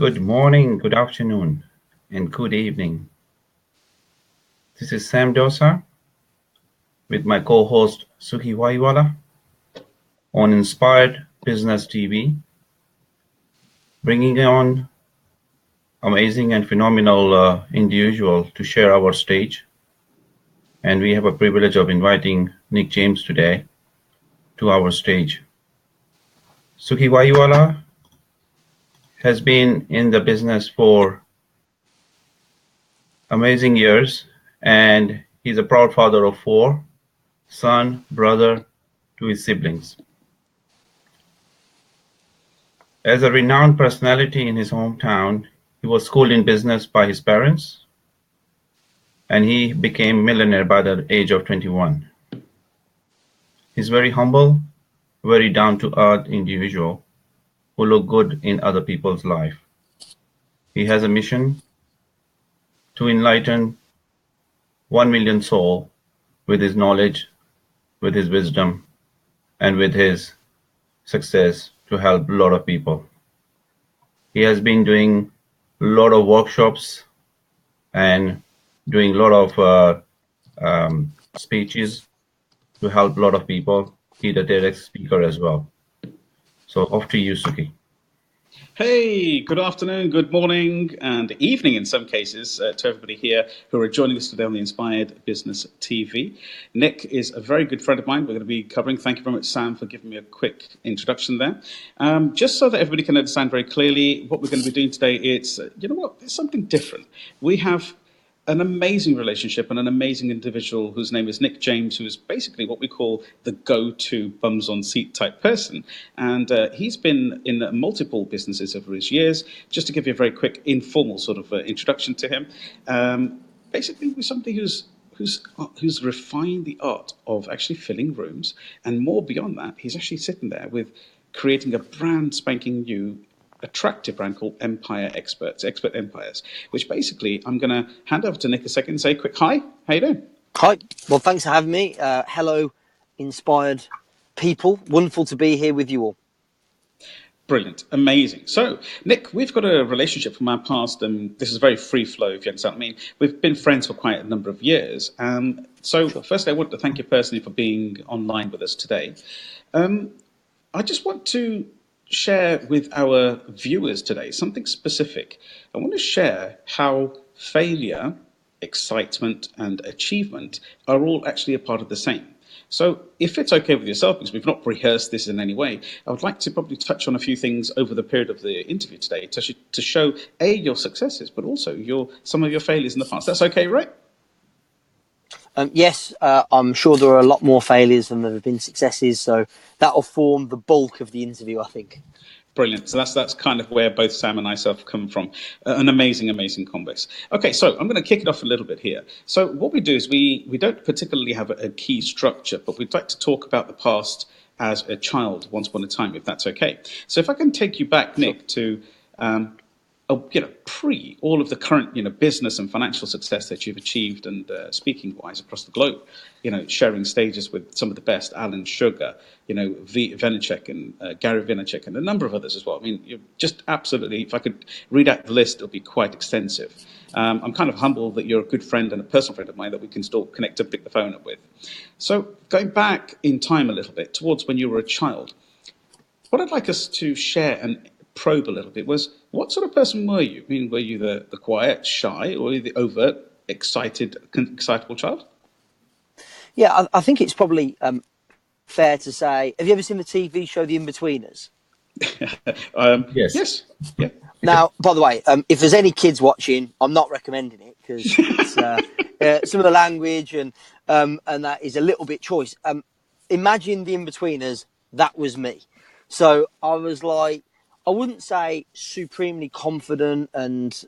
Good morning, good afternoon, and good evening. This is Sam Dosa with my co-host Suki Waiwala on Inspired Business TV, bringing on amazing and phenomenal individual to share our stage. And we have a privilege of inviting Nick James today to our stage. Suki Waiwala has been in the business for amazing years, and he's a proud father of four, son, brother to his siblings. As a renowned personality in his hometown, he was schooled in business by his parents, and he became millionaire by the age of 21. He's very humble, very down-to-earth individual who look good in other people's life. He has a mission to enlighten 1 million souls with his knowledge, with his wisdom, and with his success to help a lot of people. He has been doing a lot of workshops and doing a lot of speeches to help a lot of people. He's a TEDx speaker as well. So off to you, Suki. Hey, good afternoon, good morning, and evening in some cases to everybody here who are joining us today on the Inspired Business TV. Nick is a very good friend of mine. We're going to be covering. Thank you very much, Sam, for giving me a quick introduction there. Just so that everybody can understand very clearly what we're going to be doing today, it's something different. We have an amazing relationship and an amazing individual whose name is Nick James, who is basically what we call the go-to bums on seat type person. And he's been in multiple businesses over his years. Just to give you a very quick informal sort of introduction to him, basically he's somebody who's refined the art of actually filling rooms, and more beyond that, he's actually sitting there with creating a brand spanking new attractive brand called Expert Empires, which basically I'm going to hand over to Nick a second and say a quick hi. How you doing? Hi. Well, thanks for having me. Hello, inspired people. Wonderful to be here with you all. Brilliant. Amazing. So, Nick, we've got a relationship from our past, and this is very free flow, if you understand what I mean. We've been friends for quite a number of years. Sure. Firstly, I want to thank you personally for being online with us today. I just want to share with our viewers today something specific. I want to share how failure, excitement, and achievement are all actually a part of the same. So if it's okay with yourself, because we've not rehearsed this in any way, I would like to probably touch on a few things over the period of the interview today to show, A, your successes, but also some of your failures in the past. That's okay, right? Yes, I'm sure there are a lot more failures than there have been successes, so that'll form the bulk of the interview, I think. Brilliant. So that's kind of where both Sam and myself come from. An amazing combos. Okay, so I'm going to kick it off a little bit here. So what we do is we don't particularly have a key structure, but we'd like to talk about the past as a child once upon a time, if that's okay. So if I can take you back, Nick, to pre all of the current business and financial success that you've achieved, and speaking wise across the globe, sharing stages with some of the best, Alan Sugar, Vaynerchuk and Gary Vaynerchuk and a number of others as well. I mean, you're just absolutely, if I could read out the list, it'll be quite extensive. I'm kind of humbled that you're a good friend and a personal friend of mine that we can still connect and pick the phone up with. So going back in time a little bit towards when you were a child, what I'd like us to share and probe a little bit was, what sort of person were you? I mean, were you the quiet, shy, or were you the overt, excitable child? Yeah, I think it's probably fair to say, have you ever seen the TV show The In-Betweeners? Yes. Yes. Yeah. Now, by the way, if there's any kids watching, I'm not recommending it because it's some of the language and that is a little bit choice. Imagine The In-Betweeners, that was me. So I was like, I wouldn't say supremely confident and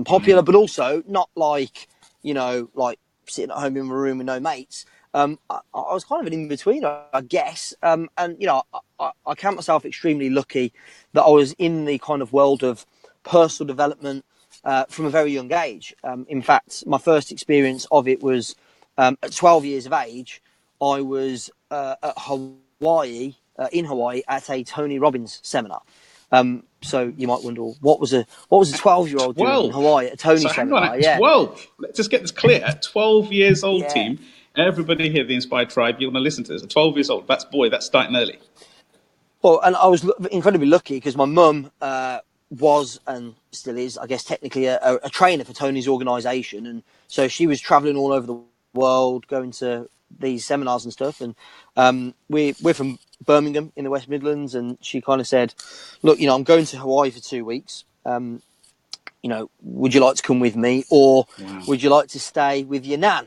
popular, but also not like, like sitting at home in my room with no mates. I was kind of an in-betweener, I guess. And, I count myself extremely lucky that I was in the kind of world of personal development from a very young age. In fact, my first experience of it was at 12 years of age. I was at in Hawaii, at a Tony Robbins seminar. So you might wonder, what was a 12-year-old doing in 12. Hawaii at a Tony So hang on, seminar? at Yeah, 12. Let's just get this clear. At 12 years old, yeah. team, everybody here, the Inspired Tribe, you want to listen to this. At 12 years old, that's starting early. Well, and I was incredibly lucky because my mum was and still is, I guess, technically a trainer for Tony's organisation, and so she was travelling all over the world, going to these seminars and stuff. And we're from Birmingham in the West Midlands, and she kind of said, "Look, I'm going to Hawaii for 2 weeks. Would you like to come with me, or Wow. would you like to stay with your nan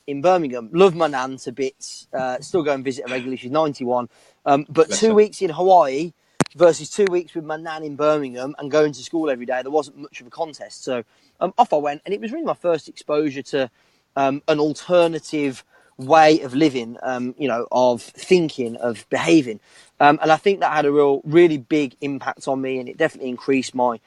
in Birmingham?" Love my nan to bits. Still go and visit her regularly. She's 91. But Bless 2 her. weeks in Hawaii versus 2 weeks with my nan in Birmingham and going to school every day, there wasn't much of a contest. So off I went, and it was really my first exposure to an alternative way of living, of thinking, of behaving. And I think that had a really big impact on me, and it definitely increased my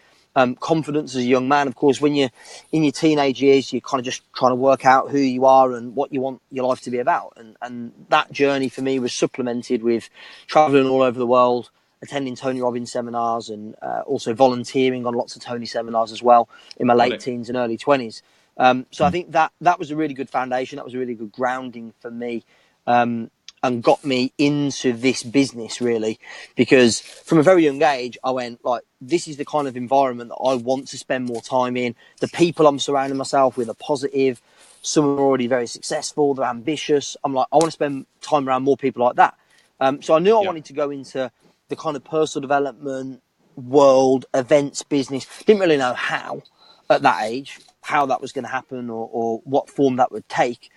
confidence as a young man. Of course, when you're in your teenage years, you're kind of just trying to work out who you are and what you want your life to be about. And that journey for me was supplemented with traveling all over the world, attending Tony Robbins seminars, and also volunteering on lots of Tony seminars as well in my Got late it. teens and early 20s. So I think that was a really good foundation. That was a really good grounding for me. And got me into this business, really, because from a very young age I went, like, this is the kind of environment that I want to spend more time in. The people I'm surrounding myself with are positive. Some are already very successful, they're ambitious. I'm like, I want to spend time around more people like that. So I knew I Yeah. wanted to go into the kind of personal development world, events business. Didn't really know how at that age, how that was going to happen, or what form that would take.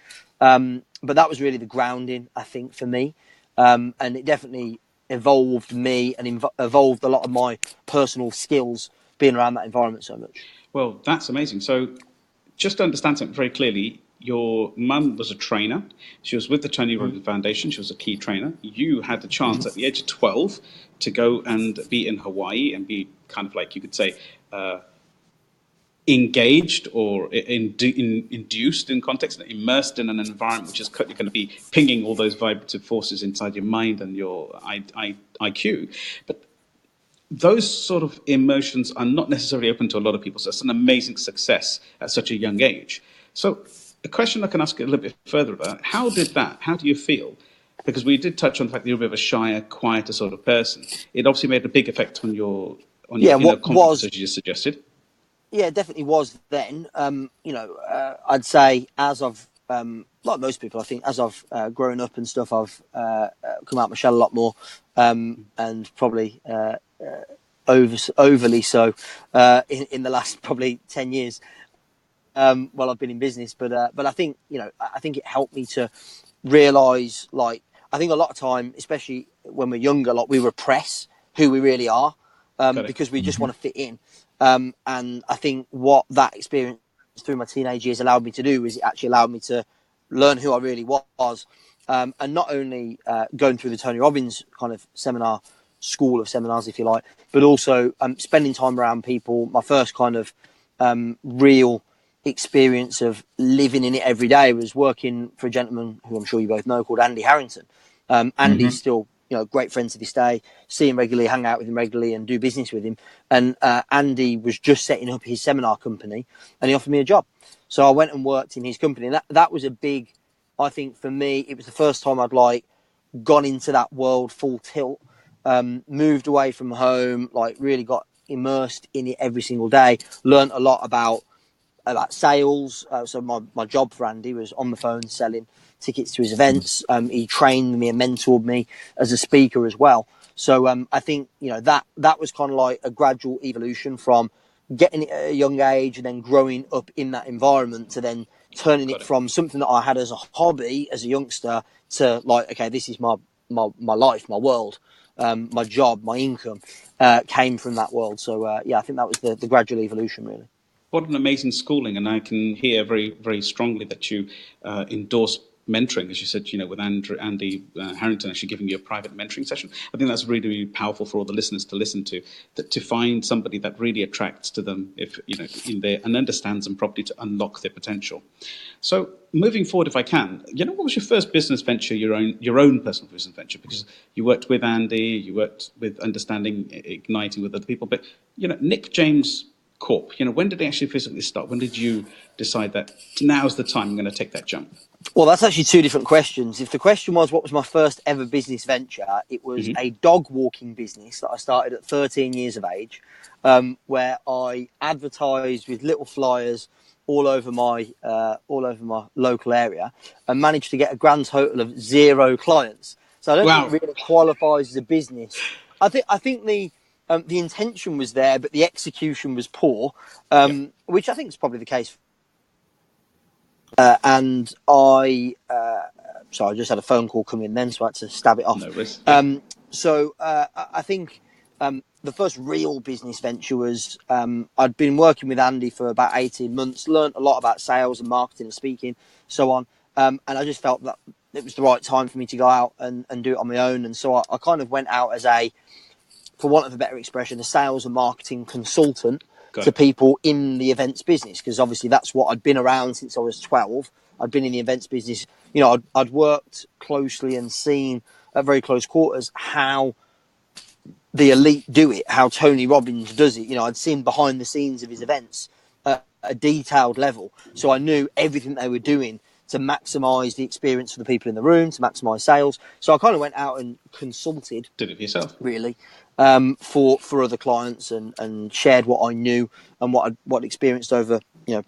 But that was really the grounding, I think, for me. And it definitely evolved me and evolved a lot of my personal skills being around that environment so much. Well, that's amazing. So, just to understand something very clearly, your mum was a trainer. She was with the Tony Robbins Foundation. She was a key trainer. You had the chance at the age of 12 to go and be in Hawaii and be kind of like, you could say, engaged or induced in context, immersed in an environment which is going to be pinging all those vibrative forces inside your mind and your IQ. But those sort of emotions are not necessarily open to a lot of people. So it's an amazing success at such a young age. So a question I can ask you a little bit further about, how do you feel? Because we did touch on the fact that you're a bit of a shyer, quieter sort of person. It obviously made a big effect on your Yeah, inner what confidence, was as you just suggested. yeah, definitely was then. I'd say as I've like most people, I think as I've grown up and stuff, I've come out my shell a lot more, and probably overly so in the last probably 10 years. While I've been in business, but I think I think it helped me to realise, like, I think a lot of time, especially when we're younger, like, we repress who we really are, Got it. because we just want to fit in. And I think what that experience through my teenage years allowed me to do is it actually allowed me to learn who I really was, and not only going through the Tony Robbins kind of seminar, school of seminars, if you like, but also spending time around people. My first kind of real experience of living in it every day was working for a gentleman who I'm sure you both know, called Andy Harrington. Andy's still, great friends to this day. See him regularly, hang out with him regularly, and do business with him. And Andy was just setting up his seminar company, and he offered me a job. So I went and worked in his company, and that was a big, I think for me, it was the first time I'd like gone into that world full tilt. Moved away from home, like really got immersed in it every single day. Learned a lot about sales. So my job for Andy was on the phone selling tickets to his events. He trained me and mentored me as a speaker as well. So I think that was kind of like a gradual evolution from getting it at a young age and then growing up in that environment to then turning Got it it. from something that I had as a hobby as a youngster to, like, okay, this is my life, my world. My job, my income came from that world. So I think that was the gradual evolution, really. What an amazing schooling, and I can hear very, very strongly that you endorse mentoring, as you said, with Andy Harrington actually giving you a private mentoring session. I think that's really, really powerful for all the listeners to listen to, that to find somebody that really attracts to them, if in there, and understands them properly to unlock their potential. So moving forward, if I can, what was your first business venture, your own personal business venture? Because you worked with Andy, you worked with Understanding, Igniting with other people, but Nick James Corp. When did they actually physically start? When did you decide that now's the time I'm going to take that jump? Well, that's actually two different questions. If the question was what was my first ever business venture, it was a dog walking business that I started at 13 years of age, where I advertised with little flyers all over my local area, and managed to get a grand total of 0 clients. So I don't think it really qualifies as a business. I think the intention was there, but the execution was poor, which I think is probably the case. And I just had a phone call come in then, so I had to stab it off. No risk. I think the first real business venture was I'd been working with Andy for about 18 months, learned a lot about sales and marketing and speaking, so on. And I just felt that it was the right time for me to go out and do it on my own. And so I kind of went out as for want of a better expression, a sales and marketing consultant to people in the events business, because obviously that's what I'd been around since I was 12. I'd been in the events business. I'd worked closely and seen at very close quarters how the elite do it, how Tony Robbins does it. I'd seen behind the scenes of his events at a detailed level. So I knew everything they were doing to maximise the experience for the people in the room, to maximise sales. So I kind of went out and consulted. Did it yourself? Really. For other clients and shared what I knew and what I'd experienced over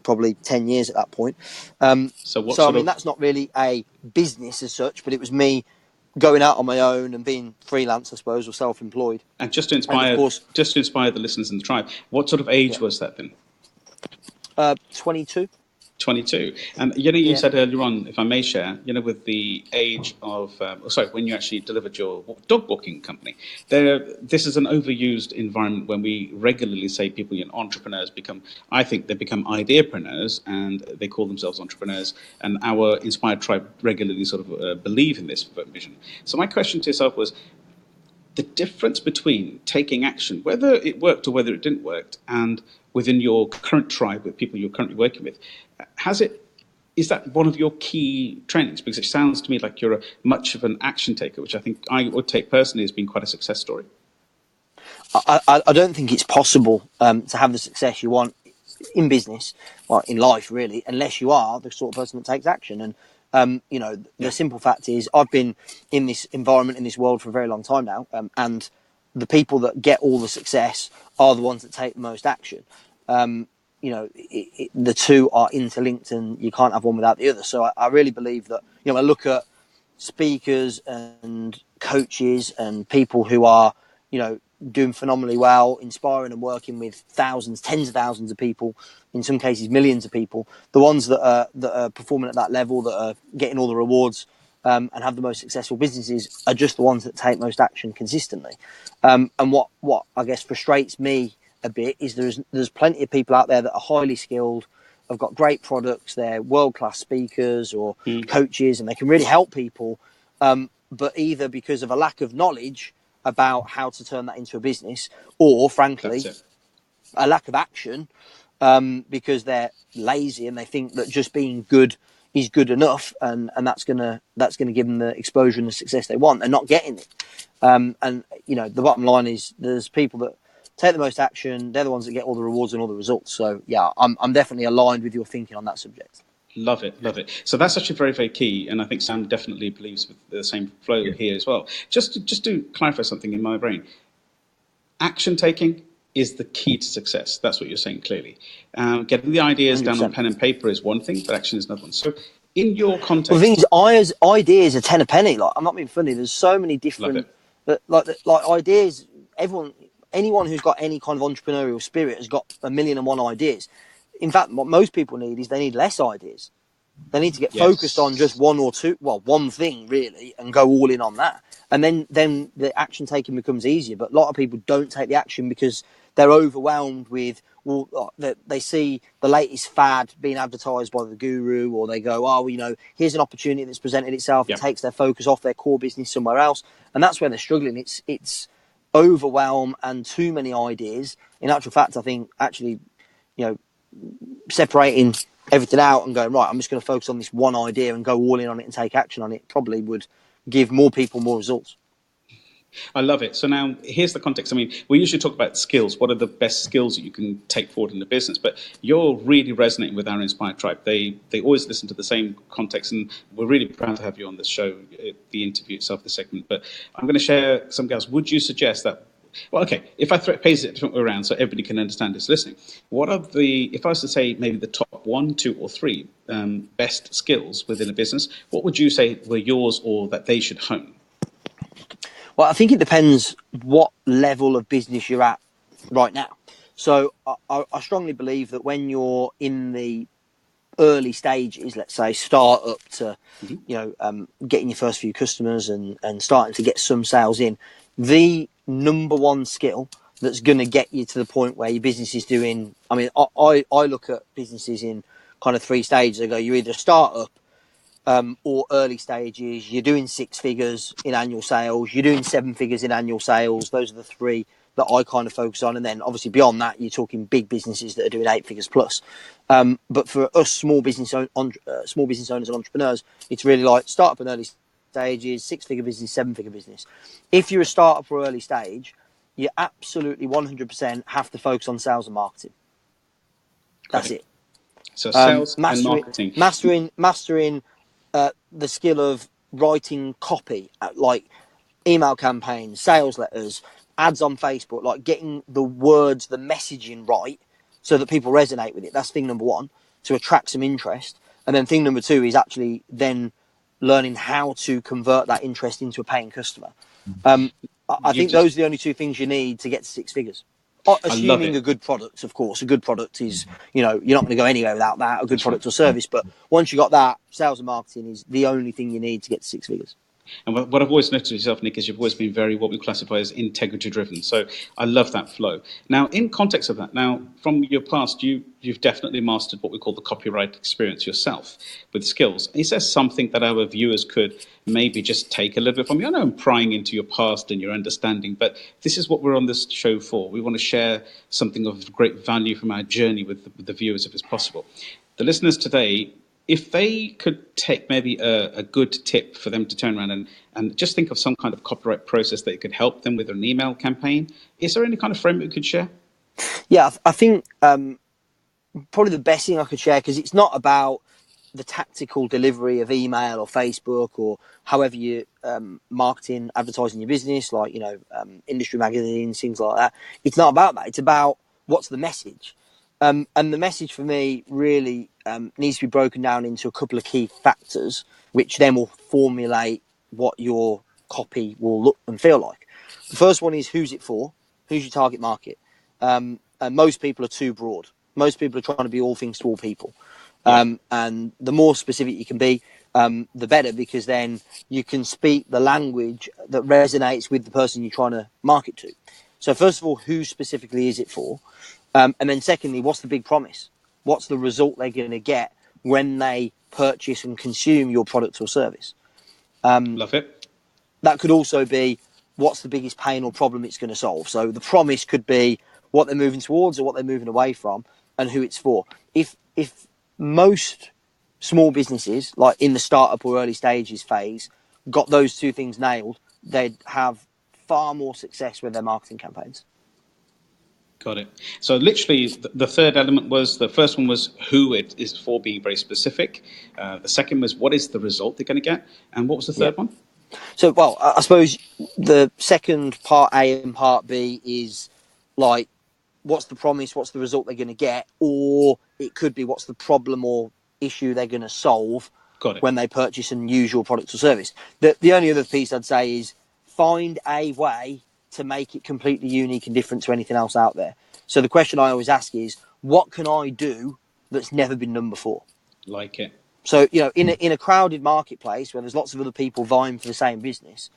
probably 10 years at that point. That's not really a business as such, but it was me going out on my own and being freelance, I suppose, or self-employed. And just to inspire the listeners in the tribe, what sort of age was that then? 22. 22. And you said earlier on, if I may share, with the age of, when you actually delivered your dog walking company, this is an overused environment when we regularly say people, entrepreneurs become ideapreneurs, and they call themselves entrepreneurs. And our Inspired Tribe regularly sort of believe in this vision. So my question to yourself was, the difference between taking action, whether it worked or whether it didn't work, and within your current tribe with people you're currently working with, is that one of your key trainings? Because it sounds to me like you're much of an action taker, which I think I would take personally as being quite a success story. I don't think it's possible to have the success you want in business, well, in life really, unless you are the sort of person that takes action. And the simple fact is, I've been in this environment, in this world for a very long time now, and the people that get all the success are the ones that take the most action. The two are interlinked, and you can't have one without the other. So I really believe that, I look at speakers and coaches and people who are, doing phenomenally well, inspiring and working with thousands, tens of thousands of people, in some cases millions of people. The ones that are performing at that level, that are getting all the rewards and have the most successful businesses, are just the ones that take most action consistently. And what I guess frustrates me a bit is there's plenty of people out there that are highly skilled, have got great products, they're world-class speakers or coaches, and they can really help people, but either because of a lack of knowledge about how to turn that into a business, or frankly a lack of action, because they're lazy and they think that just being good is good enough, and that's gonna give them the exposure and the success they want. They're not getting it. The bottom line is, there's people that take the most action, they're the ones that get all the rewards and all the results. So yeah, I'm definitely aligned with your thinking on that subject. Love it. So that's actually very, very key, and I think Sam definitely believes with the same flow here as well. Just to clarify something in my brain, action taking is the key to success. That's what you're saying clearly. Getting the ideas 100%. Down on pen and paper is one thing, but action is another one. So in your context, well, the thing is, ideas are 10 a penny. Like, I'm not being funny. There's so many different like ideas. Anyone who's got any kind of entrepreneurial spirit has got 1,000,001 ideas. In fact, what most people need is they need less ideas. They need to get focused on just one or two, one thing really, and go all in on that. And then the action taking becomes easier. But a lot of people don't take the action because they're overwhelmed with, well, they see the latest fad being advertised by the guru, or they go, oh, here's an opportunity that's presented itself. It takes their focus off their core business somewhere else. And that's where they're struggling. It's overwhelm and too many ideas. In actual fact, I think actually, separating everything out and going, right, I'm just going to focus on this one idea and go all in on it and take action on it probably would give more people more results. I love it. So now here's the context. I mean, we usually talk about skills. What are the best skills that you can take forward in the business? But you're really resonating with our Inspired Tribe. They always listen to the same context, and we're really proud to have you on this show, the interview itself, the segment. But I'm going to share some guys. Would you suggest that? Well, okay, if I pace it around so everybody can understand this listening, what are if I was to say maybe the top 1, 2, or 3 best skills within a business, what would you say were yours or that they should hone? Well, I think it depends what level of business you're at right now. So I strongly believe that when you're in the early stages, let's say start up to, getting your first few customers and starting to get some sales in, the number one skill that's going to get you to the point where your business is doing, I mean, I look at businesses in kind of 3 stages. I go, you're either a startup, or early stages, you're doing 6 figures in annual sales, you're doing 7 figures in annual sales. Those are the 3 that I kind of focus on. And then obviously beyond that, you're talking big businesses that are doing 8 figures plus. But for us small business owners and entrepreneurs, it's really like startup and early stages, 6-figure business, 7-figure business. If you're a startup or early stage, you absolutely 100% have to focus on sales and marketing. That's it. So sales and marketing. Mastering the skill of writing copy, like email campaigns, sales letters, ads on Facebook, like getting the words, the messaging right so that people resonate with it. That's thing number 1, to attract some interest. And then thing number 2 is actually then learning how to convert that interest into a paying customer. I think those are the only 2 things you need to get to 6 figures. Assuming a good product, of course. A good product is, you're not going to go anywhere without that, a good product or service. But once you got that, sales and marketing is the only thing you need to get to 6 figures. And what I've always noticed with yourself, Nick, is you've always been very what we classify as integrity-driven. So I love that flow. Now, in context of that, now from your past, you've definitely mastered what we call the copyright experience yourself with skills. Is there something that our viewers could maybe just take a little bit from you? I know I'm prying into your past and your understanding, but this is what we're on this show for. We want to share something of great value from our journey with the viewers, if it's possible. The listeners today, if they could take maybe a good tip for them to turn around and just think of some kind of copyright process that could help them with an email campaign, is there any kind of framework you could share? Yeah, I think probably the best thing I could share, because it's not about the tactical delivery of email or Facebook or however you marketing, advertising your business, like, industry magazines, things like that. It's not about that. It's about what's the message. And the message for me really needs to be broken down into a couple of key factors, which then will formulate what your copy will look and feel like. The first one is who's it for? Who's your target market? And most people are too broad. Most people are trying to be all things to all people. And the more specific you can be, the better, because then you can speak the language that resonates with the person you're trying to market to. So first of all, who specifically is it for? And then secondly, what's the big promise? What's the result they're going to get when they purchase and consume your product or service? Love it. That could also be what's the biggest pain or problem it's going to solve. So the promise could be what they're moving towards or what they're moving away from, and who it's for. If most small businesses, like in the startup or early stages phase, got those 2 things nailed, they'd have far more success with their marketing campaigns. Got it. So literally the third element was, the first one was who it is for, being very specific. The second was what is the result they're going to get. And what was the third one? So, well, I suppose the second part A and part B is like, what's the promise, what's the result they're going to get, or it could be what's the problem or issue they're going to solve when they purchase and use your product or service. The only other piece I'd say is find a way to make it completely unique and different to anything else out there. So the question I always ask is, what can I do that's never been done before? Like it. So, in a crowded marketplace where there's lots of other people vying for the same business,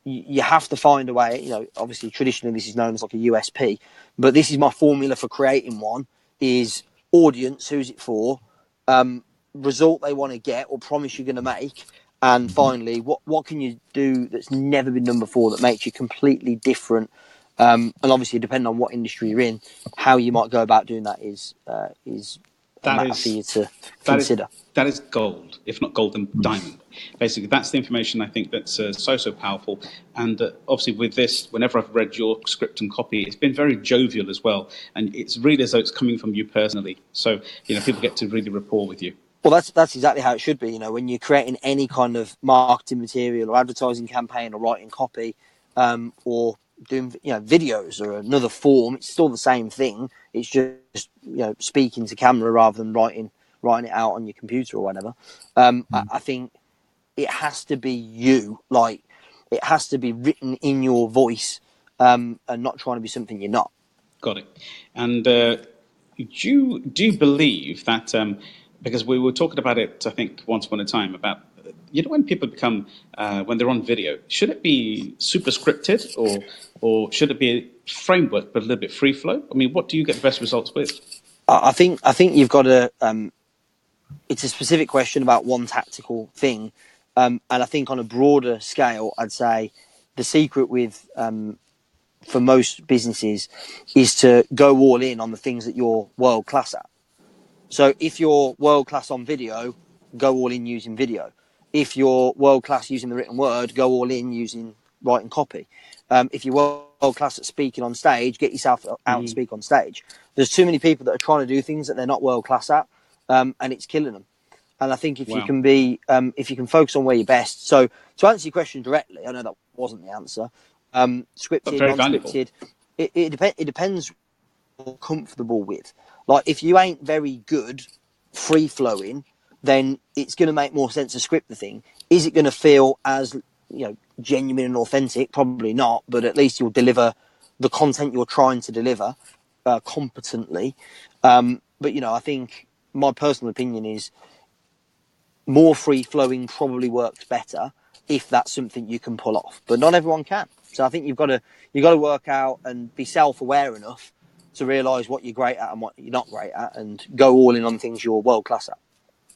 you have to find a way. Obviously, traditionally this is known as like a USP, but this is my formula for creating one: is audience, who's it for, result they want to get or promise you're going to make, and finally, what can you do that's never been done before that makes you completely different. And obviously, depending on what industry you're in, how you might go about doing that is a That matter for is you to that is consider. that is gold, if not gold, then diamond. Basically, that's the information I think that's so powerful. And obviously, with this, whenever I've read your script and copy, it's been very jovial as well, and it's really as though it's coming from you personally. So people get to really rapport with you. Well, that's exactly how it should be. When you're creating any kind of marketing material or advertising campaign or writing copy, or doing videos or another form, it's still the same thing. It's just speaking to camera rather than writing it out on your computer or whatever. I think it has to be you. Like, it has to be written in your voice, and not trying to be something you're not. Got it. And do you believe that, because we were talking about it, I think, once upon a time, about, when people become, when they're on video, should it be super scripted, or should it be a framework but a little bit free flow? I mean, what do you get the best results with? I think you've got to. It's a specific question about one tactical thing, and I think on a broader scale, I'd say the secret with for most businesses is to go all in on the things that you're world class at. So if you're world class on video, go all in using video. If you're world class using the written word, go all in using writing copy. If you're world class at speaking on stage, get yourself out and speak on stage. There's too many people that are trying to do things that they're not world class at, and it's killing them. And I think if you Wow. can if you can focus on where you're best. So to answer your question directly, I know that wasn't the answer. But Scripted, very valuable. non-scripted, it depends what you're comfortable with. Like, if you ain't very good free flowing, then it's going to make more sense to script the thing. Is it going to feel as genuine and authentic? Probably not, but at least you'll deliver the content you're trying to deliver competently. But I think my personal opinion is more free flowing probably works better if that's something you can pull off. But not everyone can. So I think you've got to work out and be self-aware enough to realise what you're great at and what you're not great at, and go all in on things you're world class at.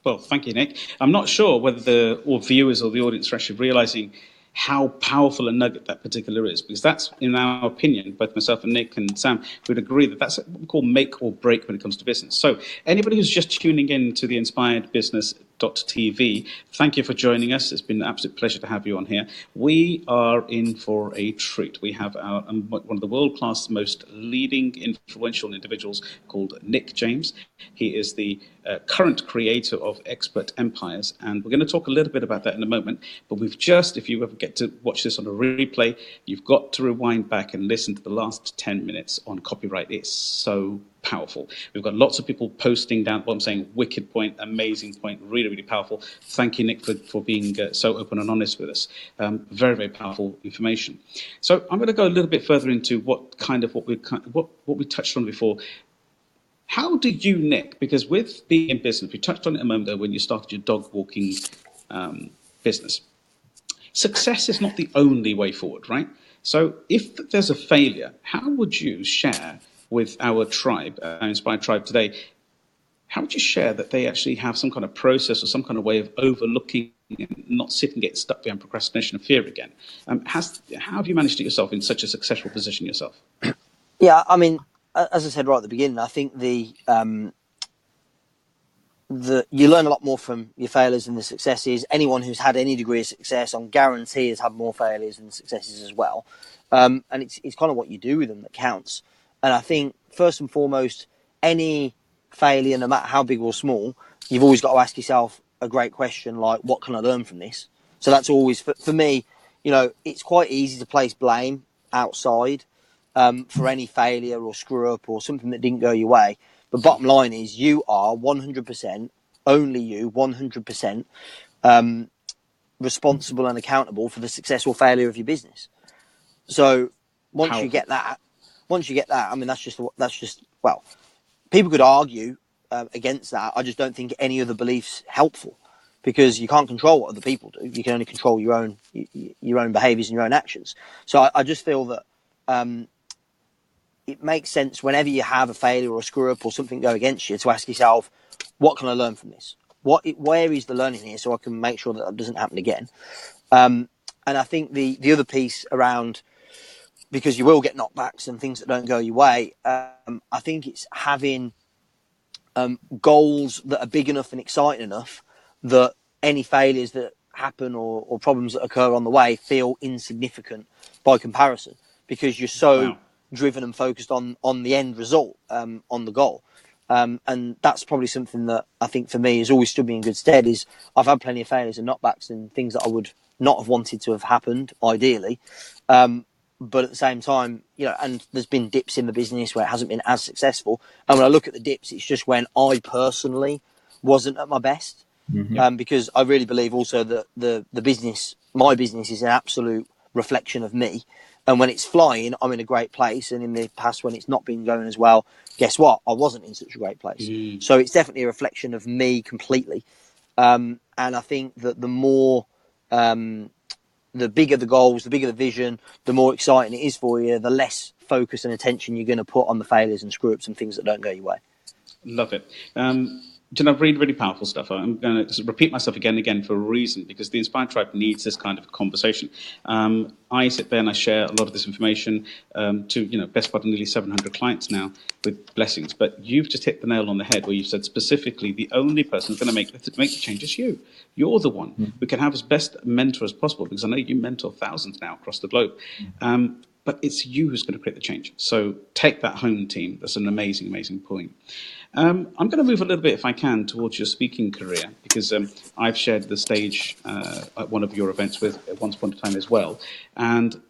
Well, thank you, Nick. I'm not sure whether the viewers or the audience are actually realising how powerful a nugget that particular is, because that's, in our opinion, both myself and Nick and Sam would agree that that's what we call make or break when it comes to business. So anybody who's just tuning in to the Inspired Business TV, thank you for joining us. It's been an absolute pleasure to have you on here. We are in for a treat. We have one of the world-class, most leading, influential individuals called Nick James. He is the current creator of Expert Empires, and we're going to talk a little bit about that in a moment. But if you ever get to watch this on a replay, you've got to rewind back and listen to the last 10 minutes on copyright. It's so powerful. We've got lots of people posting down what I'm saying, wicked point, amazing point, really, really powerful. Thank you, Nick, for being so open and honest with us. Very, very powerful information. So I'm going to go a little bit further into what we touched on before. How do you, Nick, because with being in business, we touched on it a moment ago when you started your dog walking business. Success is not the only way forward, right? So if there's a failure, how would you share with our tribe, our Inspired Tribe today, how would you share that they actually have some kind of process or some kind of way of overlooking and not sitting, getting stuck behind procrastination and fear again? How have you managed it yourself in such a successful position yourself? Yeah, I mean, as I said right at the beginning, I think you learn a lot more from your failures than the successes. Anyone who's had any degree of success, on guarantee, has had more failures than successes as well. And it's kind of what you do with them that counts. And I think, first and foremost, any failure, no matter how big or small, you've always got to ask yourself a great question like, what can I learn from this? So that's always, for me, it's quite easy to place blame outside for any failure or screw up or something that didn't go your way. But bottom line is, you are 100%, only you, 100% responsible and accountable for the success or failure of your business. So once you get that, I mean, that's just, people could argue against that. I just don't think any other belief's helpful. because you can't control what other people do. You can only control your own behaviours and your own actions. So I just feel that it makes sense whenever you have a failure or a screw up or something go against you to ask yourself, what can I learn from this? Where is the learning here, so I can make sure that doesn't happen again? And I think the other piece around, because you will get knockbacks and things that don't go your way, I think it's having goals that are big enough and exciting enough that any failures that happen or problems that occur on the way feel insignificant by comparison, because you're so driven and focused on the end result, on the goal. And that's probably something that I think for me has always stood me in good stead. Is I've had plenty of failures and knockbacks and things that I would not have wanted to have happened ideally, but at the same time, and there's been dips in the business where it hasn't been as successful. And when I look at the dips, it's just when I personally wasn't at my best. Mm-hmm. Because I really believe also that the business, my business, is an absolute reflection of me. And when it's flying, I'm in a great place. And in the past, when it's not been going as well, guess what? I wasn't in such a great place. So it's definitely a reflection of me completely. And I think that the more, the bigger the goals, the bigger the vision, the more exciting it is for you, the less focus and attention you're going to put on the failures and screw-ups and things that don't go your way. Love it. Really, really powerful stuff. I'm going to repeat myself again and again for a reason, because the Inspired Tribe needs this kind of conversation. I sit there and I share a lot of this information to, best part of nearly 700 clients now with blessings. But you've just hit the nail on the head where you said specifically the only person who's going to make the change is you. You're the one who can have as best mentor as possible, because I know you mentor thousands now across the globe. But it's you who's going to create the change. So take that home, team. That's an amazing, amazing point. I'm going to move a little bit, if I can, towards your speaking career, because I've shared the stage at one of your events at once upon a time as well. And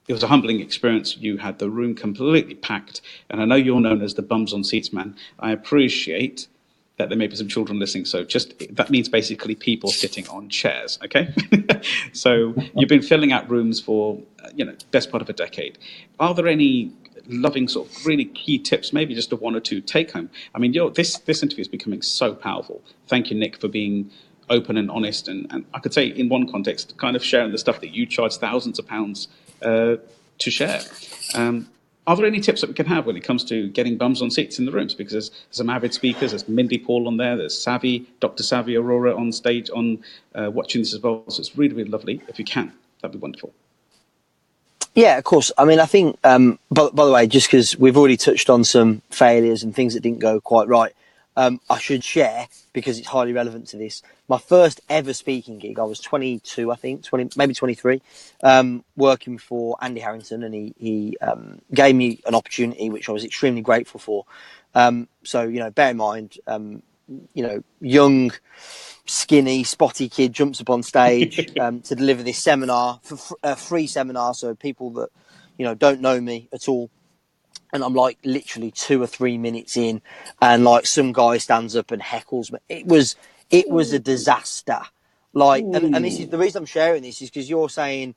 it was a humbling experience. You had the room completely packed. And I know you're known as the bums on seats man. I appreciate that there may be some children listening. So that means basically people sitting on chairs, okay? So you've been filling out rooms for, best part of a decade. Are there any loving sort of really key tips, maybe just a one or two take home? I mean, this interview is becoming so powerful. Thank you, Nick, for being open and honest. And I could say in one context, kind of sharing the stuff that you charge thousands of pounds to share. Are there any tips that we can have when it comes to getting bums on seats in the rooms? Because there's some avid speakers. There's Mindy Paul on there. There's Dr. Savvy Aurora on stage watching this as well. So it's really, really lovely. If you can, that'd be wonderful. Yeah, of course. I mean, I think, by the way, just because we've already touched on some failures and things that didn't go quite right, I should share, because it's highly relevant to this. My first ever speaking gig, I was 22, I think, maybe 23, working for Andy Harrington, and he gave me an opportunity which I was extremely grateful for. So, bear in mind, young, skinny, spotty kid jumps up on stage to deliver this seminar, a free seminar, so people that, don't know me at all. And I'm like literally 2 or 3 minutes in, and like some guy stands up and heckles me. It was a disaster. And this is the reason I'm sharing this, is because you're saying,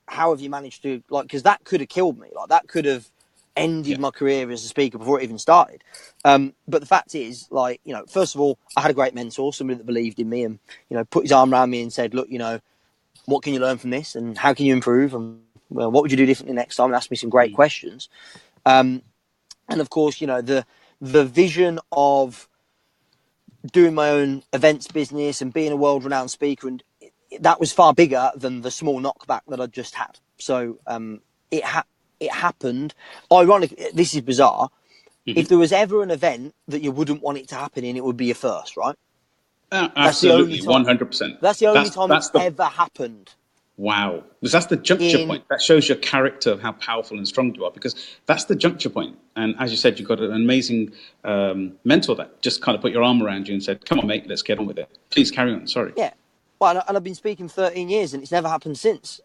how have you managed to, because that could have killed me. That could have ended my career as a speaker before it even started. But the fact is, first of all, I had a great mentor, somebody that believed in me and, put his arm around me and said, look, what can you learn from this, and how can you improve, and what would you do differently next time, and asked me some great questions. And of course, the vision of doing my own events business and being a world-renowned speaker, and that was far bigger than the small knockback that I just had. So it happened. Ironically, this is bizarre. Mm-hmm. If there was ever an event that you wouldn't want it to happen in, it would be a first, right? Absolutely, 100%. That's the only time it's ever happened. Wow. Because that's the juncture point. That shows your character of how powerful and strong you are, because that's the juncture point. And as you said, you've got an amazing mentor that just kind of put your arm around you and said, come on, mate, let's get on with it. Please carry on. Sorry. Yeah. Well, and I've been speaking 13 years and it's never happened since.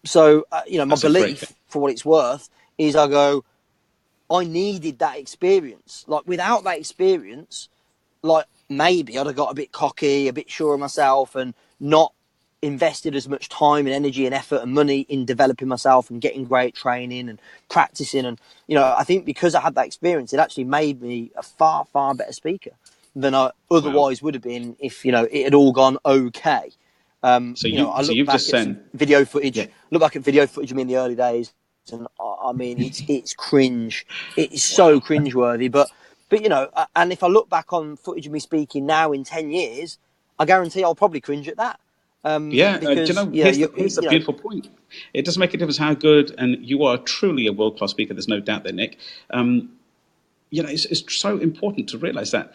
So, my belief, for what it's worth, is I needed that experience. Without that experience, maybe I'd have got a bit cocky, a bit sure of myself, and not invested as much time and energy and effort and money in developing myself and getting great training and practicing. And, I think because I had that experience, it actually made me a far, far better speaker. than I otherwise would have been if, it had all gone okay. So I look you've just back at some said, video footage, yeah, of me in the early days, and I mean, it's cringe. It's so cringeworthy. But and if I look back on footage of me speaking now in 10 years, I guarantee I'll probably cringe at that. yeah. Because Here's the beautiful point. It doesn't make a difference how good, and you are truly a world class speaker. There's no doubt there, Nick. It's so important to realise that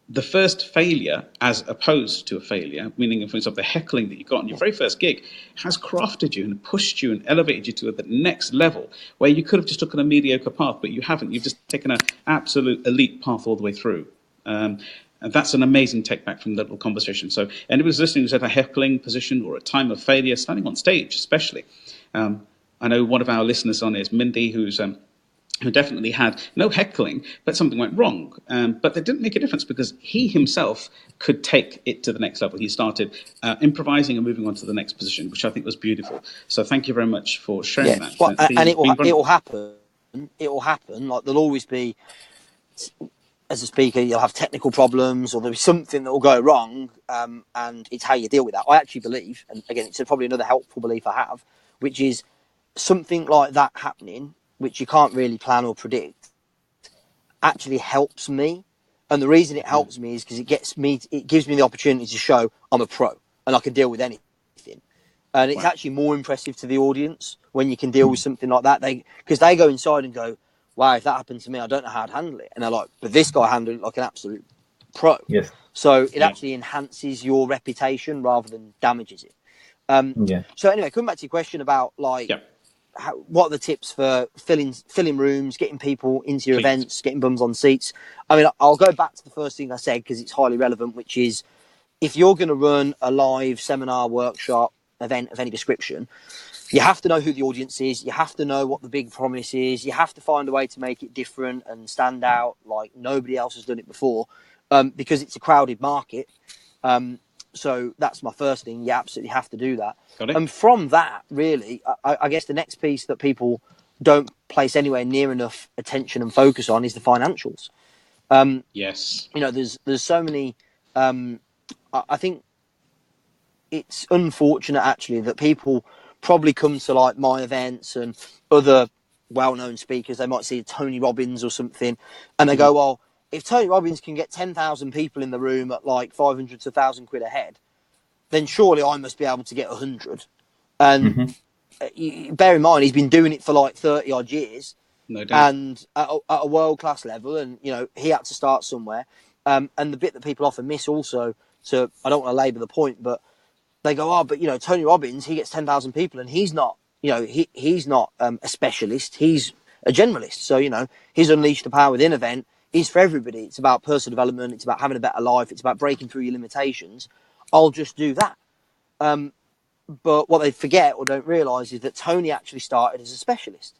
the first failure, as opposed to a failure, meaning, for example, the heckling that you got on your very first gig, has crafted you and pushed you and elevated you to the next level, where you could have just taken a mediocre path, but you haven't. You've just taken an absolute elite path all the way through. And that's an amazing take back from that little conversation. So anybody who's listening who's at a heckling position or a time of failure, standing on stage especially. I know one of our listeners on is Mindy, who definitely had no heckling, but something went wrong. But that didn't make a difference because he himself could take it to the next level. He started improvising and moving on to the next position, which I think was beautiful. So thank you very much for sharing that. Well, and it Being will happen. It will happen. Like, there'll always be, as a speaker, you'll have technical problems, or there'll be something that will go wrong, and it's how you deal with that. I actually believe, and again, it's probably another helpful belief I have, which is something like that happening, which you can't really plan or predict, actually helps me. And the reason it helps me is because it gives me the opportunity to show I'm a pro and I can deal with anything. And it's actually more impressive to the audience when you can deal with something like that. Because they go inside and go, wow, if that happened to me, I don't know how I'd handle it. And they're like, but this guy handled it like an absolute pro. Yes. So it actually enhances your reputation rather than damages it. So anyway, coming back to your question about what are the tips for filling rooms, getting people into your events, getting bums on seats? I mean, I'll go back to the first thing I said because it's highly relevant, which is if you're going to run a live seminar, workshop, event of any description, you have to know who the audience is. You have to know what the big promise is. You have to find a way to make it different and stand out like nobody else has done it before, because it's a crowded market. So that's my first thing. You absolutely have to do that. And from that, really, I guess the next piece that people don't place anywhere near enough attention and focus on is the financials. Yes. There's so many. I think it's unfortunate actually that people probably come to like my events and other well-known speakers. They might see Tony Robbins or something, and they go, "Well, if Tony Robbins can get 10,000 people in the room at like 500 to 1,000 quid a head, then surely I must be able to get 100." And bear in mind, he's been doing it for like 30 odd years, no doubt, and at a world-class level. And he had to start somewhere. And the bit that people often miss also, so I don't want to labour the point, but they go, "Oh, but Tony Robbins, he gets 10,000 people, and he's not, he's not a specialist. He's a generalist. So his Unleash the Power Within event is for everybody. It's about personal development. It's about having a better life. It's about breaking through your limitations. I'll just do that." But what they forget or don't realise is that Tony actually started as a specialist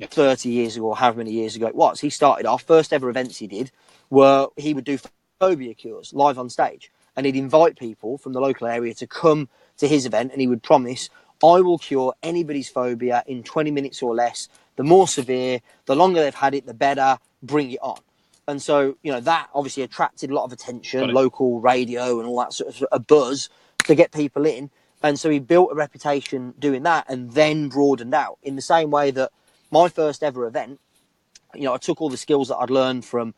30 years ago, or however many years ago it was. He started off, first ever events he did were he would do phobia cures live on stage. And he'd invite people from the local area to come to his event, and he would promise, "I will cure anybody's phobia in 20 minutes or less. The more severe, the longer they've had it, the better. Bring it on." And so, that obviously attracted a lot of attention, local radio and all that sort of a buzz to get people in. And so he built a reputation doing that and then broadened out in the same way that my first ever event, I took all the skills that I'd learned from,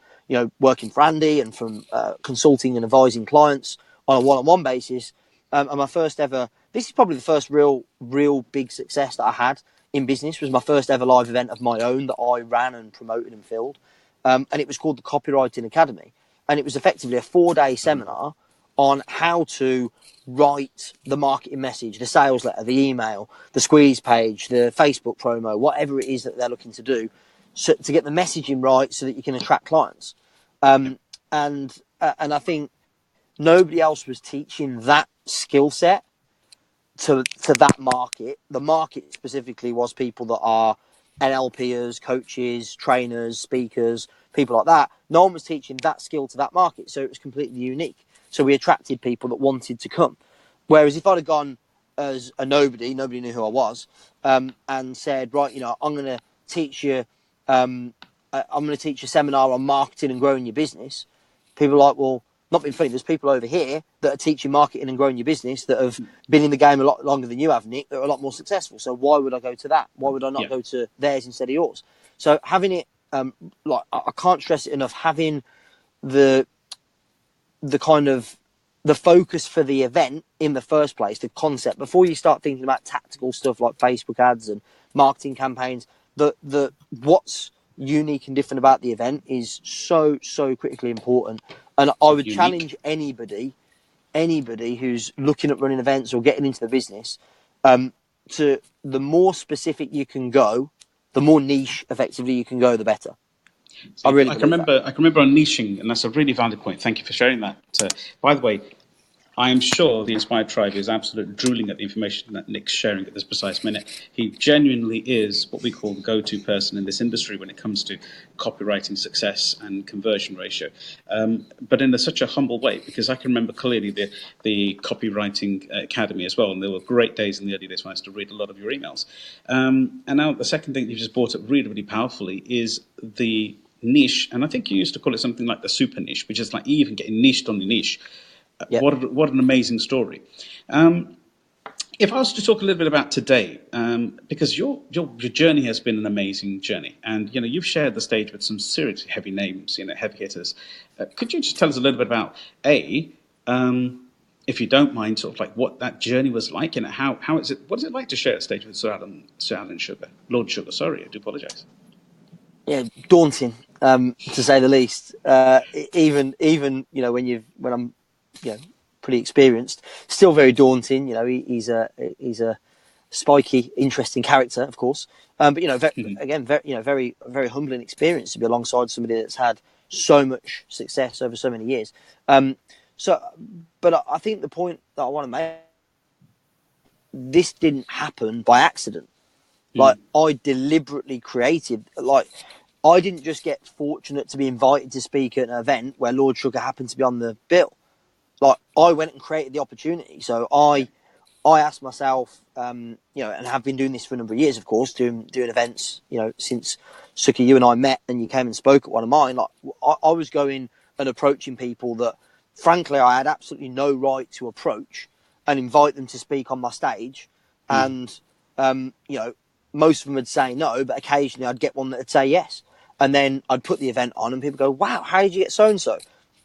working for Andy and from consulting and advising clients on a one-on-one basis. And my first ever, this is probably the first real big success that I had in business, was my first ever live event of my own that I ran and promoted and filled. And it was called the Copywriting Academy. And it was effectively a 4-day seminar on how to write the marketing message, the sales letter, the email, the squeeze page, the Facebook promo, whatever it is that they're looking to do, so to get the messaging right so that you can attract clients. And I think nobody else was teaching that skill set to that market. The market specifically was people that are NLPers, coaches, trainers, speakers, people like that. No one was teaching that skill to that market, so it was completely unique. So we attracted people that wanted to come. Whereas if I'd have gone as a nobody knew who I was, and said, right, I'm going to teach you, I'm going to teach a seminar on marketing and growing your business. People are like, well, not being funny, there's people over here that are teaching marketing and growing your business that have been in the game a lot longer than you have, Nick, that are a lot more successful. So why would I go to that? Why would I not Yeah. go to theirs instead of yours? So having it, like I can't stress it enough, having the kind of the focus for the event in the first place, the concept, before you start thinking about tactical stuff like Facebook ads and marketing campaigns, the what's unique and different about the event is so critically important. And I would challenge anybody who's looking at running events or getting into the business, to the more specific you can go, the more niche effectively you can go, the better. See, I really I can believe remember. that. I can remember on niching, and that's a really valid point. Thank you for sharing that. By the way, I am sure the Inspired Tribe is absolutely drooling at the information that Nick's sharing at this precise minute. He genuinely is what we call the go-to person in this industry when it comes to copywriting success and conversion ratio, but in such a humble way, because I can remember clearly the copywriting academy as well, and there were great days in the early days when I used to read a lot of your emails. And now the second thing you've just brought up really powerfully is the niche, and I think you used to call it something like the super niche, which is like even getting niched on your niche. Yep. What an amazing story. If I was to talk a little bit about today, because your journey has been an amazing journey, and you've shared the stage with some seriously heavy names, heavy hitters. Could you just tell us a little bit about if you don't mind, sort of like what that journey was like, and how is it? What is it like to share a stage with Sir Alan Sugar, Lord Sugar? Sorry, I do apologise. Yeah, daunting, to say the least. Even when I'm, pretty experienced, still very daunting. He's a spiky, interesting character, of course. But again, very humbling experience to be alongside somebody that's had so much success over so many years. But I think the point that I want to make, this didn't happen by accident. Like, I deliberately created, like, I didn't just get fortunate to be invited to speak at an event where Lord Sugar happened to be on the bill. Like, I went and created the opportunity. So I asked myself, and have been doing this for a number of years, of course, doing events, since Suki, you and I met and you came and spoke at one of mine. Like, I was going and approaching people that, frankly, I had absolutely no right to approach and invite them to speak on my stage. And, most of them would say no, but occasionally I'd get one that would say yes. And then I'd put the event on and people go, wow, how did you get so-and-so?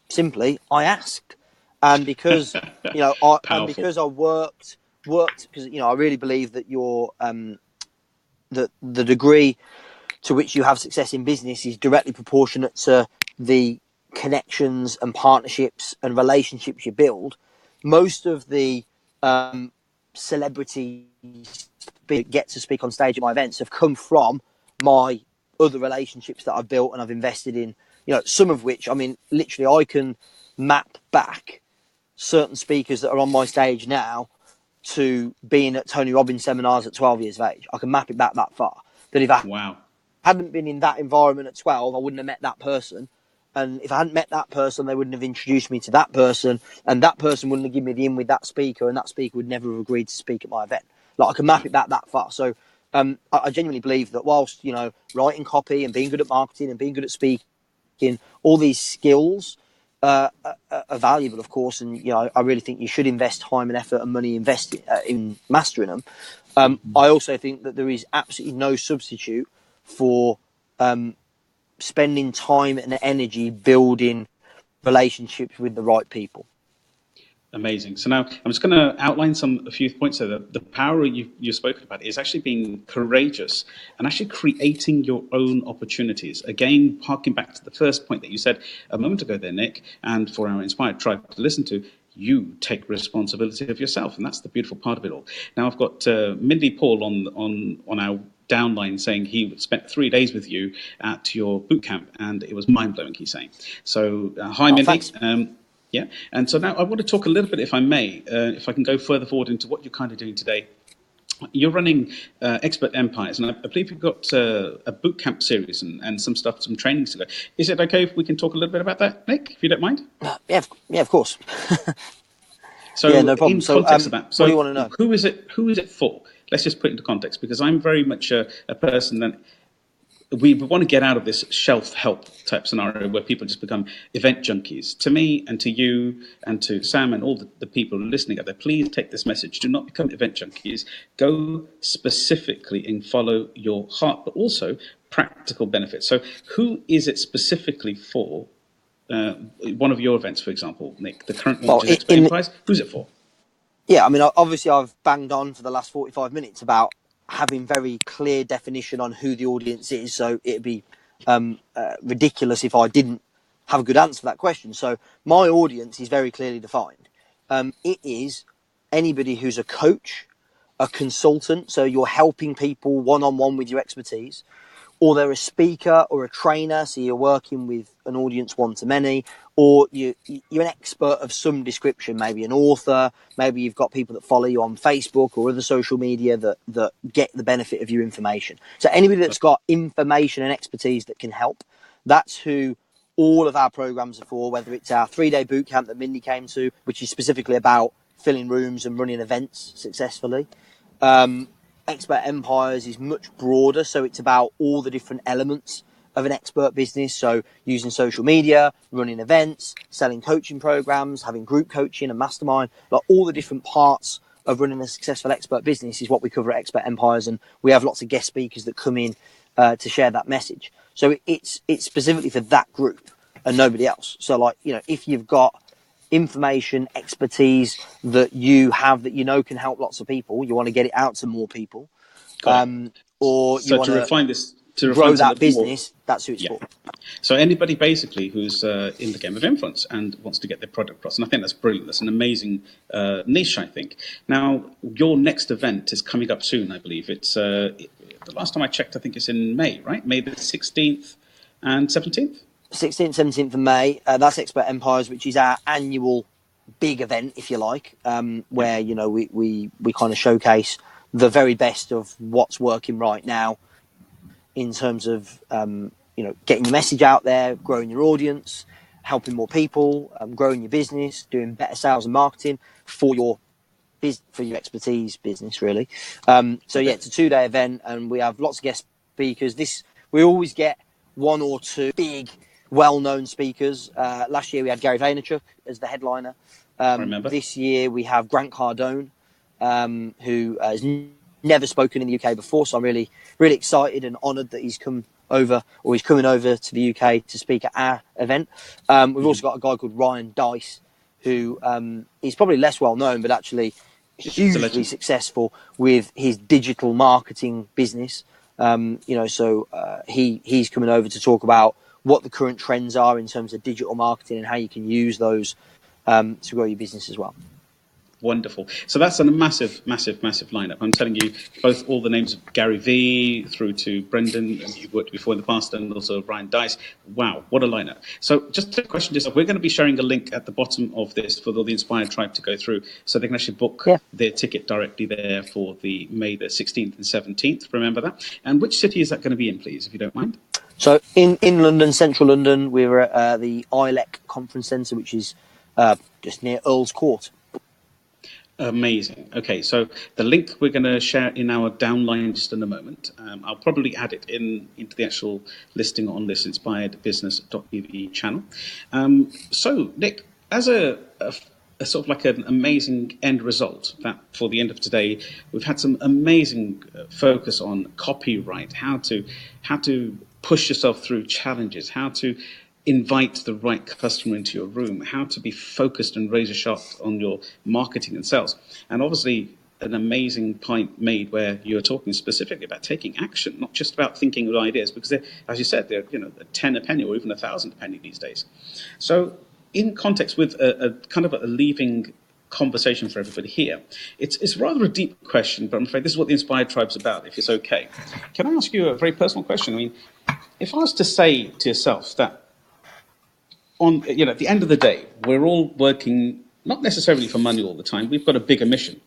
Simply, I asked. And because, Powerful. I worked, because, I really believe that the degree to which you have success in business is directly proportionate to the connections and partnerships and relationships you build. Most of the celebrities get to speak on stage at my events have come from my other relationships that I've built and I've invested in, some of which, I mean, literally I can map back certain speakers that are on my stage now to being at Tony Robbins seminars at 12 years of age. I can map it back that far. That if I Wow. hadn't been in that environment at 12, I wouldn't have met that person. And if I hadn't met that person, they wouldn't have introduced me to that person. And that person wouldn't have given me the in with that speaker. And that speaker would never have agreed to speak at my event. Like, I can map it back that far. So I genuinely believe that whilst, writing copy and being good at marketing and being good at speaking, all these skills are valuable, of course. And, I really think you should invest time and effort and money in mastering them. I also think that there is absolutely no substitute for spending time and energy building relationships with the right people. Amazing. So now I'm just going to outline a few points there. The power you've spoken about is actually being courageous and actually creating your own opportunities. Again, harking back to the first point that you said a moment ago there, Nick, and for our Inspired Tribe to listen to, you take responsibility of yourself, and that's the beautiful part of it all. Now I've got Mindy Paul on our downline saying he spent 3 days with you at your boot camp, and it was mind-blowing, he's saying. So hi, Mindy. Thanks. Yeah, and so now I want to talk a little bit, if I may, if I can go further forward into what you're kind of doing today. You're running Expert Empires, and I believe you've got a boot camp series and some stuff, some trainings to go. Is it okay if we can talk a little bit about that, Nick, if you don't mind? Yeah, of course. So yeah, no problem. in context of that, so what do you want to know? Who is it for? Let's just put it into context, because I'm very much a person that we want to get out of this shelf help type scenario where people just become event junkies. To me and to you and to Sam and all the people listening out there, please take this message. Do not become event junkies. Go specifically and follow your heart, but also practical benefits. So who is it specifically for? One of your events, for example, Nick, the current one, which is Expert Empires, who's it for? Yeah, I mean, obviously I've banged on for the last 45 minutes about having very clear definition on who the audience is. So it'd be ridiculous if I didn't have a good answer for that question. So my audience is very clearly defined. It is anybody who's a coach, a consultant, so you're helping people one-on-one with your expertise, or they're a speaker or a trainer, so you're working with an audience one-to-many, or you're an expert of some description, maybe an author, maybe you've got people that follow you on Facebook or other social media that get the benefit of your information. So anybody that's got information and expertise that can help, that's who all of our programs are for, whether it's our 3-day boot camp that Mindy came to, which is specifically about filling rooms and running events successfully. Expert Empires is much broader, so it's about all the different elements of an expert business. So using social media, running events, selling coaching programs, having group coaching and mastermind, like all the different parts of running a successful expert business is what we cover at Expert Empires, and we have lots of guest speakers that come in to share that message. So it's specifically for that group and nobody else. So like, you know, if you've got information, expertise that you have that you know can help lots of people, you want to get it out to more people, or you want to refine this, to grow that business, that's who it's for. So anybody basically who's in the game of influence and wants to get their product across, and I think that's brilliant. That's an amazing niche, I think. Now, your next event is coming up soon, I believe. It's the last time I checked, I think it's in May, right? May the 16th and 17th? 16th, 17th of May. That's Expert Empires, which is our annual big event, if you like, where, you know, we kind of showcase the very best of what's working right now in terms of, you know, getting your message out there, growing your audience, helping more people, growing your business, doing better sales and marketing for your expertise business, really. So yeah, it's a 2-day event, and we have lots of guest speakers. We always get one or two big, well-known speakers. Last year we had Gary Vaynerchuk as the headliner. I remember. This year we have Grant Cardone, who has never spoken in the UK before. So I'm really, really excited and honoured that he's coming over to the UK to speak at our event. We've also got a guy called Ryan Dice, who is probably less well-known, but actually hugely successful with his digital marketing business. You know, so he's coming over to talk about what the current trends are in terms of digital marketing and how you can use those to grow your business as well. Wonderful. So that's a massive, massive, massive lineup. I'm telling you, both all the names of Gary V through to Brendan, and you've worked before in the past, and also Ryan Dice. Wow, what a lineup. So just a question to yourself, we're going to be sharing a link at the bottom of this for the Inspired Tribe to go through, so they can actually book their ticket directly there for the May the 16th and 17th. Remember that. And which city is that going to be in, please, if you don't mind? So in London, central London, we're at the ILEC Conference Centre, which is just near Earl's Court. Amazing. Okay, so the link we're going to share in our downline just in a moment. I'll probably add it into the actual listing on this inspiredbusiness.tv channel. So, Nick, as a sort of like an amazing end result, that for the end of today, we've had some amazing focus on copyright, how to push yourself through challenges, how to invite the right customer into your room, how to be focused and razor sharp on your marketing and sales. And obviously an amazing point made where you're talking specifically about taking action, not just about thinking of ideas, because as you said, they're, you know, 10 a penny or even 1,000 a penny these days. So in context with a kind of a leaving conversation for everybody here, it's rather a deep question, but I'm afraid this is what the Inspired Tribe's about, if it's okay. Can I ask you a very personal question? I mean, if I was to say to yourself that at the end of the day, we're all working not necessarily for money all the time. We've got a bigger mission.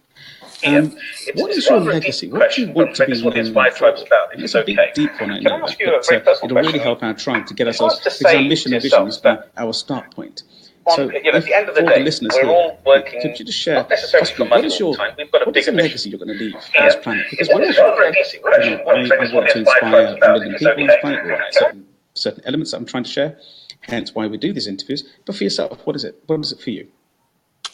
What is your legacy? What do you want to be remembered for? It's a big, deep one, I know, but it'll really help our tribe to get ourselves, because our mission and vision is our start point. So, at the end of the day, we're all working, could you just share, not necessarily for money all the time, we've got a bigger legacy you're going to leave on this planet? Because we're all very basic. We're actually I want to inspire a million people on this planet with certain elements that I'm trying to share, hence why we do these interviews. But for yourself, what is it? What is it for you?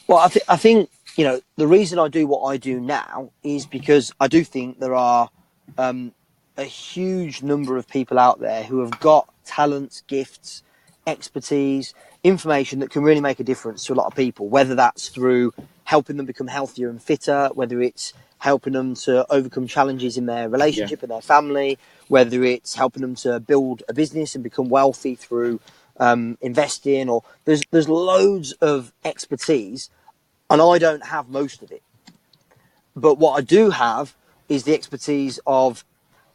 Well, I think, the reason I do what I do now is because I do think there are a huge number of people out there who have got talents, gifts, expertise, information that can really make a difference to a lot of people, whether that's through helping them become healthier and fitter, whether it's helping them to overcome challenges in their relationship and their family, whether it's helping them to build a business and become wealthy through investing, or there's loads of expertise, and I don't have most of it. But what I do have is the expertise of,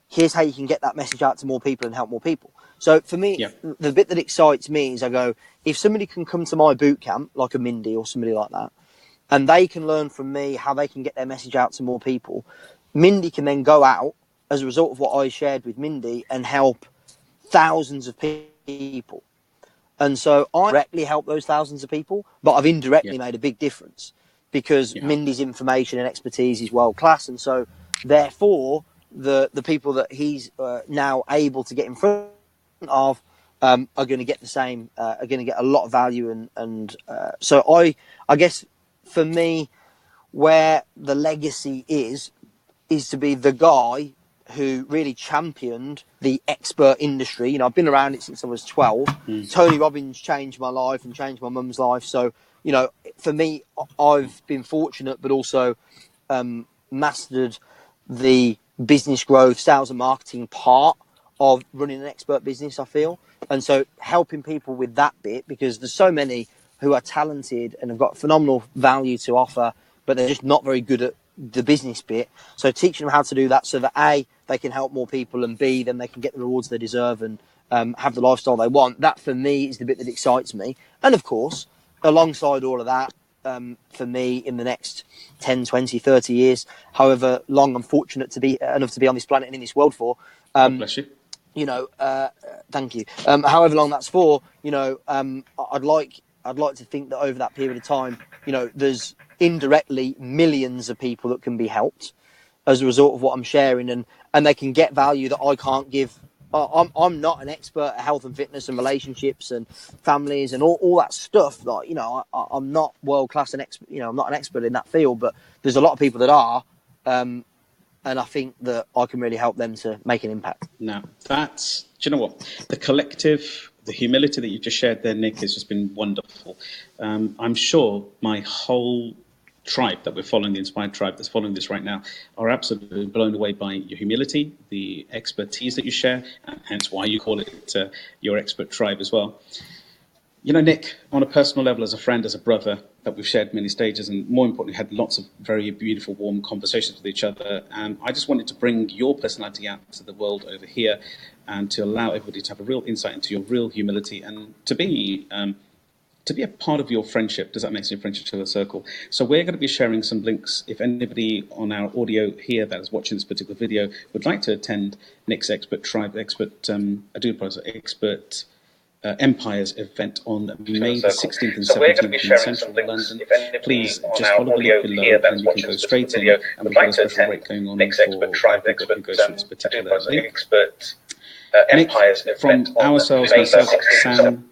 here's how you can get that message out to more people and help more people. So for me, the bit that excites me is I go, if somebody can come to my boot camp, like a Mindy or somebody like that, and they can learn from me how they can get their message out to more people, Mindy can then go out as a result of what I shared with Mindy and help thousands of people. And so I directly help those thousands of people, but I've indirectly made a big difference because Mindy's information and expertise is world class. And so therefore, the people that he's now able to get in front of are going to get the same, are going to get a lot of value. And so I guess for me, where the legacy is to be the guy who really championed the expert industry. I've been around it since I was 12. Tony Robbins changed my life and changed my mum's life. So, for me, I've been fortunate, but also mastered the business growth, sales and marketing part of running an expert business, I feel. And so helping people with that bit, because there's so many who are talented and have got phenomenal value to offer, but they're just not very good at the business bit. So teaching them how to do that so that A, they can help more people, and B, then they can get the rewards they deserve and have the lifestyle they want. That for me is the bit that excites me. And of course, alongside all of that, for me in the next 10, 20, 30 years, however long I'm fortunate to be enough to be on this planet and in this world for, God bless you. Thank you. However long that's for, I'd like to think that over that period of time, there's indirectly millions of people that can be helped as a result of what I'm sharing, and they can get value that I can't give. I'm not an expert at health and fitness and relationships and families and all that stuff. Like, I'm not world class and expert. I'm not an expert in that field, but there's a lot of people that are, and I think that I can really help them to make an impact. Now, do you know what? The collective, the humility that you've just shared there, Nick, has just been wonderful. I'm sure my whole tribe that we're following, the Inspired tribe that's following this right now, are absolutely blown away by your humility, the expertise that you share, and hence why you call it your expert tribe as well. Nick, on a personal level, as a friend, as a brother, that we've shared many stages, and more importantly, had lots of very beautiful, warm conversations with each other. And I just wanted to bring your personality out to the world over here, and to allow everybody to have a real insight into your real humility, and to be a part of your friendship. Does that make your friendship to a circle? So we're going to be sharing some links. If anybody on our audio here that is watching this particular video would like to attend Nick's Expert Tribe, Expert Empires event on May the 16th and 17th in central London, please just follow the link below and you can go straight in, and we've got a special rate going on for everybody who goes through this particular link. Nick, from ourselves, myself, Sam,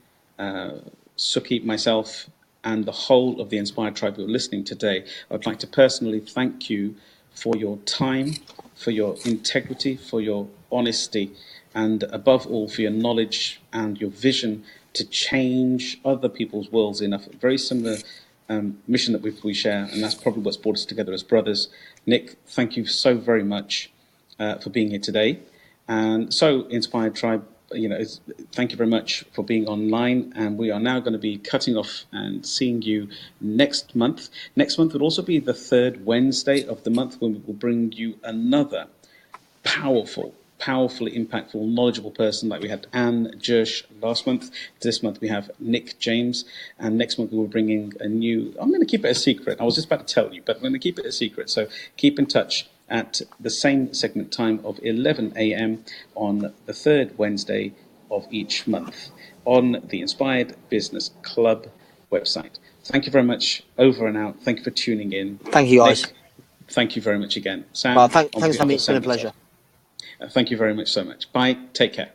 Suki, myself, and the whole of the Inspired Tribe who are listening today, I'd like to personally thank you for your time, for your integrity, for your honesty, and above all, for your knowledge and your vision to change other people's worlds in a very similar mission that we share, and that's probably what's brought us together as brothers. Nick, thank you so very much for being here today. And so, Inspired Tribe, thank you very much for being online, and we are now going to be cutting off and seeing you next month. Next month will also be the third Wednesday of the month, when we will bring you another powerfully impactful, knowledgeable person, like we had Anne Jersh last month. This month we have Nick James, and next month we will bring in a new, I'm going to keep it a secret. I was just about to tell you, but I'm going to keep it a secret. So keep in touch at the same segment time of 11 a.m. on the third Wednesday of each month on the Inspired Business Club website. Thank you very much. Over and out. Thank you for tuning in. Thank you, guys. Nick, thank you very much again. Sam, Well, thanks on behalf for me. of It's been a Sam pleasure. Thank you very much so much. Bye. Take care.